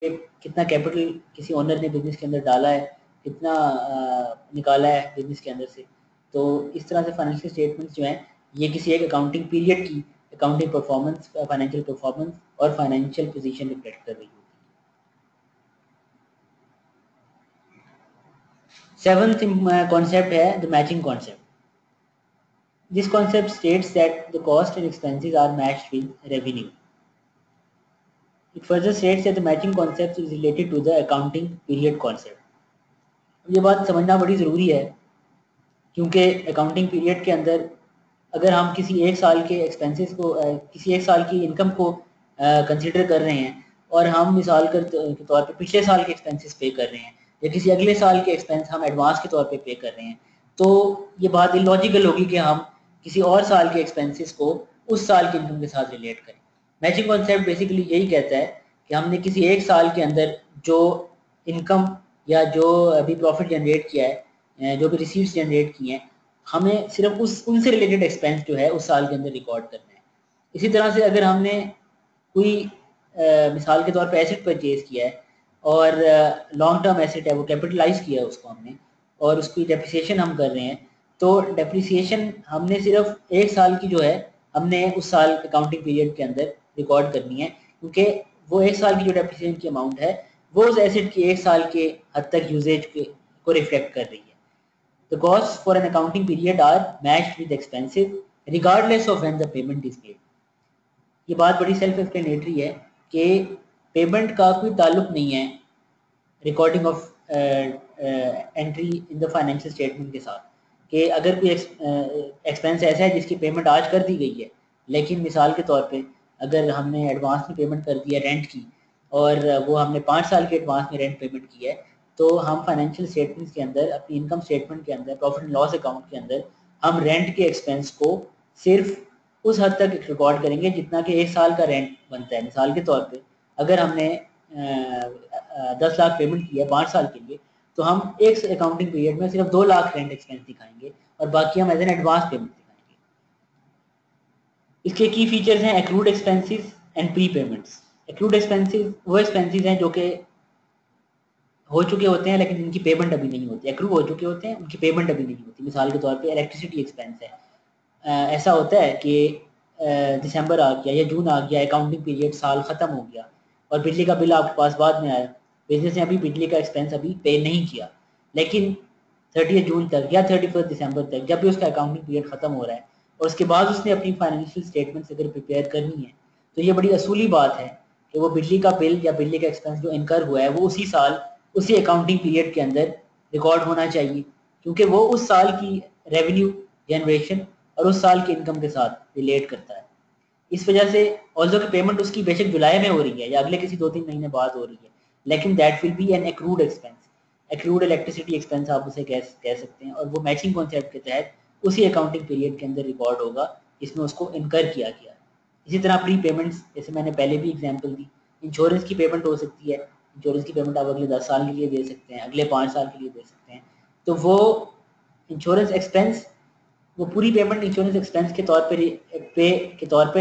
कितना कैपिटल किसी ओनर ने बिजनेस के अंदर डाला है, कितना निकाला है बिजनेस के अंदर से। तो इस तरह से फाइनेंशियल स्टेटमेंट्स जो हैं ये किसी एक अकाउंटिंग पीरियड की अकाउंटिंग परफॉर्मेंस, फाइनेंशियल परफॉर्मेंस और फाइनेंशियल पोजीशन रिफ्लेक्ट कर रही होती है। सेवंथ कॉन्सेप्ट है the matching concept. This concept states that the cost and expenses are matched with revenue. It further states that the matching concept is related to the accounting period concept. ये बात समझना बड़ी ज़रूरी है क्योंकि accounting period के अंदर अगर हम किसी एक साल के एक्सपेंसेस को किसी एक साल की इनकम को कंसिडर कर रहे हैं और हम मिसाल के तौर पे पिछले साल के एक्सपेंसेस पे कर रहे हैं या किसी अगले साल के एक्सपेंस हम एडवांस के तौर पे कर रहे हैं, तो ये बात इलॉजिकल होगी कि हम किसी और साल के एक्सपेंसेस को उस साल की इनकम के साथ रिलेट करें। मैचिंग कॉन्सेप्ट बेसिकली यही कहता है कि हमने किसी एक साल के अंदर जो इनकम या जो अभी प्रॉफिट जनरेट किया है, जो भी रिसीव्स जनरेट किए हैं, हमें सिर्फ उनसे रिलेटेड एक्सपेंस जो है उस साल के अंदर रिकॉर्ड करना है। इसी तरह से अगर हमने कोई मिसाल के तौर पे एसेट परचेज किया है और लॉन्ग टर्म एसेट है वो कैपिटलाइज किया है उसको हमने और उसकी डेप्रिसिएशन हम कर रहे हैं, तो डेप्रिसिएशन हमने सिर्फ एक साल की जो है हमने उस साल अकाउंटिंग पीरियड के अंदर रिकॉर्ड करनी है, क्योंकि वो एक साल की जो डेप्रिसिएशन की अमाउंट है वो उस एसेट की एक साल के हद तक यूजेज को रिफ्लेक्ट कर रही है। The costs for an accounting period are matched with expenses regardless of when the payment is made. ये बात बड़ी सेल्फ एक्सप्लेनेटरी है कि पेमेंट का कोई ताल्लुक नहीं है recording of entry in the financial statement के साथ, कि अगर कोई एक्सपेंस ऐसा है जिसकी पेमेंट आज कर दी गई है, लेकिन मिसाल के तौर पे अगर हमने एडवांस में पेमेंट कर दी है रेंट की और वो हमने 5 साल के एडवांस में रेंट पेमेंट की है, तो हम फाइनेंशियल स्टेटमेंट्स के अंदर अपनी इनकम स्टेटमेंट के अंदर प्रॉफिट एंड लॉस अकाउंट के अंदर हम रेंट के एक्सपेंस को सिर्फ उस हद तक रिकॉर्ड करेंगे जितना कि एक साल का रेंट बनता है। मिसाल के तौर पे अगर हमने 10 लाख पेमेंट की है 5 साल के लिए, तो हम एक अकाउंटिंग पीरियड में सिर्फ 2 लाख रेंट एक्सपेंस दिखाएंगे और बाकी हम एज एन एडवांस पेमेंट दिखाएंगे। इसके की फीचर्स हैं accrued expenses and pre payments. Accrued expenses वो एक्सपेंसेस हैं जो कि हो चुके होते हैं लेकिन इनकी पेमेंट अभी नहीं होती, एक्रू हो चुके होते हैं उनकी पेमेंट अभी नहीं होती। मिसाल के तौर पे इलेक्ट्रिसिटी एक्सपेंस है, ऐसा होता है कि दिसंबर आ गया या जून आ गया, अकाउंटिंग पीरियड साल ख़त्म हो गया और बिजली का बिल आपके पास बाद में आया, बिजनेस ने अभी बिजली का एक्सपेंस अभी पे नहीं किया, लेकिन 30 जून तक या 31 दिसंबर तक जब भी उसका अकाउंटिंग पीरियड ख़त्म हो रहा है और उसके बाद उसने अपनी फाइनेंशियल स्टेटमेंट्स अगर प्रिपेयर करनी है, तो ये बड़ी असूली बात है कि वो बिजली का बिल या बिजली का एक्सपेंस जो इनकर हुआ है वो उसी साल उसी अकाउंटिंग पीरियड के अंदर रिकॉर्ड होना चाहिए, क्योंकि वो उस साल की रेवेन्यू जनरेशन और उस साल की इनकम के साथ रिलेट करता है। इस वजह से ऑल्दो की पेमेंट उसकी बेशक जुलाई में हो रही है या अगले किसी 2-3 महीने बाद हो रही है, लेकिन that will be an accrued expense, accrued electricity expense आप उसे कह सकते हैं, और वो मैचिंग कॉन्सेप्ट के तहत उसी अकाउंटिंग पीरियड के अंदर रिकॉर्ड होगा इसमें उसको इनकर किया गया। इसी तरह प्री पेमेंट्स, जैसे मैंने पहले भी एग्जांपल दी, इंश्योरेंस की पेमेंट हो सकती है, इंश्योरेंस की पेमेंट आप अगले 10 साल के लिए दे सकते हैं, अगले 5 साल के लिए दे सकते हैं, तो वो इंश्योरेंस एक्सपेंस वो पूरी पेमेंट इंश्योरेंस एक्सपेंस के तौर पे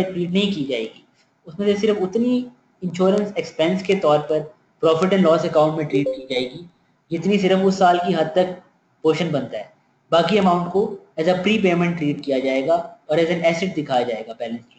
ट्रीट नहीं की जाएगी, उसमें से सिर्फ उतनी इंश्योरेंस एक्सपेंस के तौर पर प्रॉफिट एंड लॉस अकाउंट में ट्रीट की जाएगी जितनी सिर्फ उस साल की हद तक पोर्शन बनता है। बाकी अमाउंट को as a prepayment treat किया जाएगा और एज एन एसेट दिखाया जाएगा बैलेंस शीट।